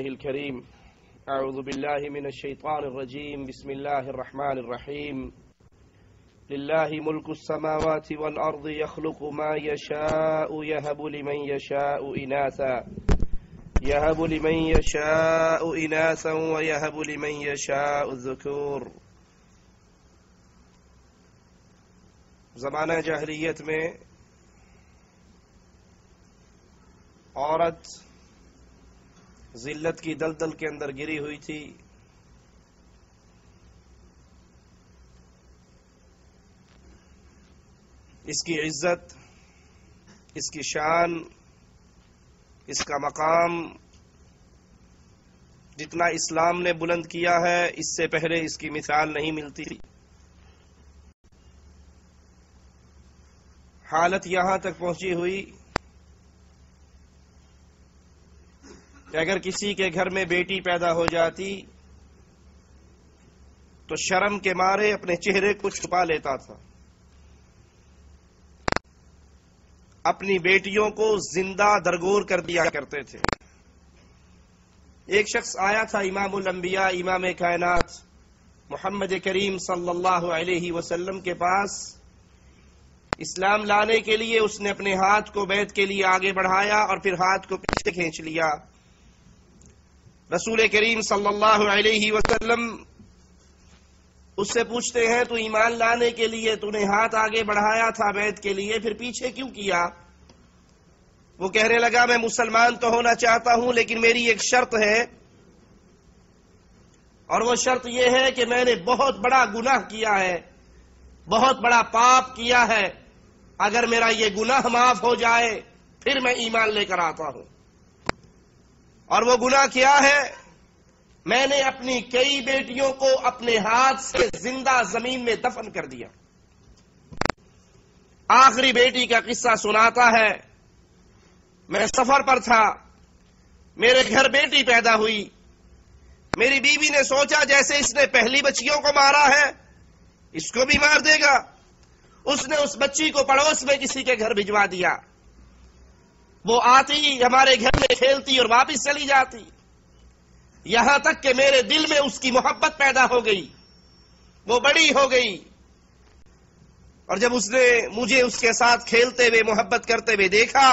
الكريم أعوذ بالله من الشيطان الرجيم بسم الله الرحمن الرحيم لله ملك السماوات والأرض يخلق ما يشاء يهب لمن يشاء إناثا ويهب لمن يشاء الذكور. زمانہ جاہلیت میں عورت ذلت کی دلدل کے اندر گری ہوئی تھی. اس کی عزت، اس کی شان، اس کا مقام جتنا اسلام نے بلند کیا ہے اس سے پہلے اس کی مثال نہیں ملتی. حالت یہاں تک پہنچی ہوئی کہ اگر کسی کے گھر میں بیٹی پیدا ہو جاتی تو شرم کے مارے اپنے چہرے کو چھپا لیتا تھا. اپنی بیٹیوں کو زندہ درگور کر دیا کرتے تھے. ایک شخص آیا تھا امام الانبیاء، امام کائنات محمد کریم صلی اللہ علیہ وسلم کے پاس. اسلام لانے کے لیے اس نے اپنے ہاتھ کو بیعت کے لیے آگے بڑھایا اور پھر ہاتھ کو پیچھے کھینچ لیا. رسول کریم صلی اللہ علیہ وسلم اس سے پوچھتے ہیں تو ایمان لانے کے لیے تو نے ہاتھ آگے بڑھایا تھا بیعت کے لیے، پھر پیچھے کیوں کیا؟ وہ کہنے لگا میں مسلمان تو ہونا چاہتا ہوں لیکن میری ایک شرط ہے، اور وہ شرط یہ ہے کہ میں نے بہت بڑا گناہ کیا ہے، بہت بڑا پاپ کیا ہے. اگر میرا یہ گناہ معاف ہو جائے پھر میں ایمان لے کر آتا ہوں. اور وہ گناہ کیا ہے؟ میں نے اپنی کئی بیٹیوں کو اپنے ہاتھ سے زندہ زمین میں دفن کر دیا. آخری بیٹی کا قصہ سناتا ہے، میں سفر پر تھا، میرے گھر بیٹی پیدا ہوئی. میری بیوی نے سوچا جیسے اس نے پہلی بچیوں کو مارا ہے اس کو بھی مار دے گا. اس نے اس بچی کو پڑوس میں کسی کے گھر بھجوا دیا. وہ آتی ہمارے گھر میں کھیلتی اور واپس چلی جاتی، یہاں تک کہ میرے دل میں اس کی محبت پیدا ہو گئی. وہ بڑی ہو گئی اور جب اس نے مجھے اس کے ساتھ کھیلتے ہوئے محبت کرتے ہوئے دیکھا،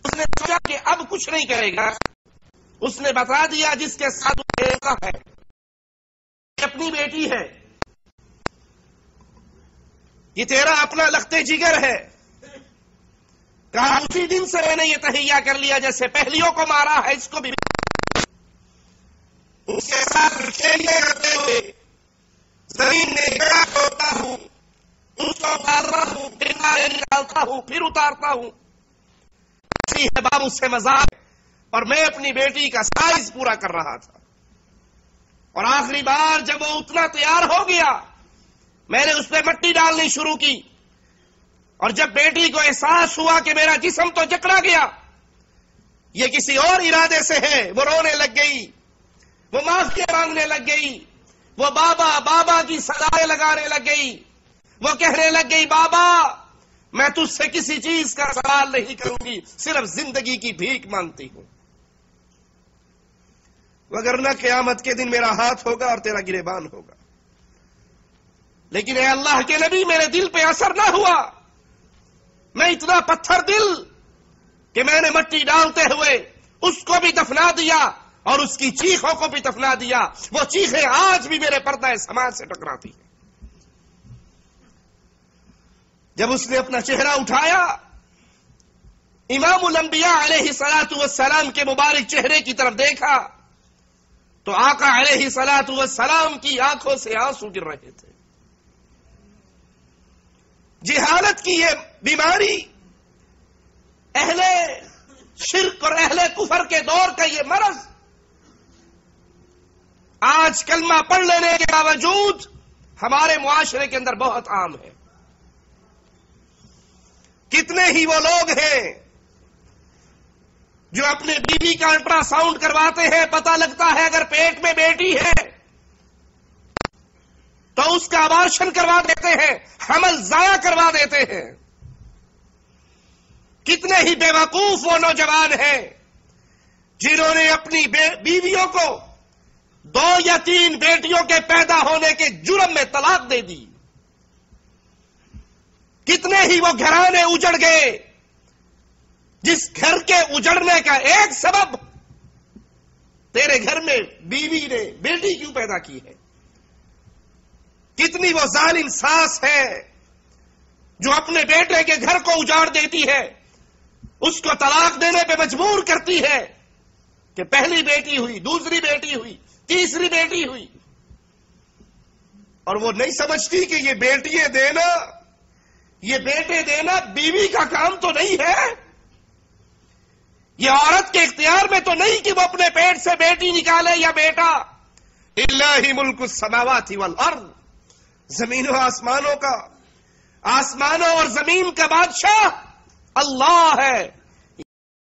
اس نے سوچا کہ اب کچھ نہیں کرے گا. اس نے بتا دیا جس کے ساتھ وہ کھیلتا ہے اپنی بیٹی ہے، یہ تیرا اپنا لختے جگر ہے. کہا اسی دن سے میں نے یہ تہیہ کر لیا جیسے پہلیوں کو مارا ہے اس کو بھی اس کے ساتھ کھیلنے کرتے ہوئے زمین میں گڑا کھودتا ہوں، اس کو اتارتا ہوں، پھر نکالتا ہوں، پھر اتارتا ہوں. اسی ہے باب اس سے مذاق. اور میں اپنی بیٹی کا سائز پورا کر رہا تھا. اور آخری بار جب وہ اتنا تیار ہو گیا میں نے اس پہ مٹی ڈالنی شروع کی. اور جب بیٹی کو احساس ہوا کہ میرا جسم تو جکڑا گیا، یہ کسی اور ارادے سے ہے، وہ رونے لگ گئی، وہ معافی مانگنے لگ گئی، وہ بابا بابا کی صدائیں لگانے لگ گئی. وہ کہنے لگ گئی بابا میں تجھ سے کسی چیز کا سوال نہیں کروں گی، صرف زندگی کی بھیک مانگتی ہوں، وگرنہ قیامت کے دن میرا ہاتھ ہوگا اور تیرا گریبان ہوگا. لیکن اے اللہ کے نبی میرے دل پہ اثر نہ ہوا. میں اتنا پتھر دل کہ میں نے مٹی ڈالتے ہوئے اس کو بھی دفنا دیا اور اس کی چیخوں کو بھی دفنا دیا. وہ چیخیں آج بھی میرے پردہ سماج سے ٹکراتی ہیں. جب اس نے اپنا چہرہ اٹھایا امام الانبیاء علیہ الصلوۃ والسلام کے مبارک چہرے کی طرف دیکھا تو آقا علیہ الصلوۃ والسلام کی آنکھوں سے آنسو گر رہے تھے. جہالت کی یہ بیماری، اہل شرک اور اہل کفر کے دور کا یہ مرض آج کلمہ پڑھ لینے کے باوجود ہمارے معاشرے کے اندر بہت عام ہے. کتنے ہی وہ لوگ ہیں جو اپنے بیوی کا الٹرا ساؤنڈ کرواتے ہیں، پتہ لگتا ہے اگر پیٹ میں بیٹی ہے تو اس کا ابارشن کروا دیتے ہیں، حمل ضائع کروا دیتے ہیں. کتنے ہی بے وقوف وہ نوجوان ہیں جنہوں نے اپنی بیویوں کو 2 یا 3 بیٹیوں کے پیدا ہونے کے جرم میں طلاق دے دی. کتنے ہی وہ گھرانے اجڑ گئے جس گھر کے اجڑنے کا ایک سبب تیرے گھر میں بیوی نے بیٹی کیوں پیدا کی ہے. کتنی وہ ظالم ساس ہے جو اپنے بیٹے کے گھر کو اجاڑ دیتی ہے، اس کو طلاق دینے پہ مجبور کرتی ہے کہ پہلی بیٹی ہوئی، دوسری بیٹی ہوئی، تیسری بیٹی ہوئی، اور وہ نہیں سمجھتی کہ یہ بیٹیاں دینا، یہ بیٹے دینا بیوی کا کام تو نہیں ہے. یہ عورت کے اختیار میں تو نہیں کہ وہ اپنے پیٹ سے بیٹی نکالے یا بیٹا. للہ ملک السماوات والارض، زمینوں آسمانوں کا، آسمانوں اور زمین کا بادشاہ اللہ ہے.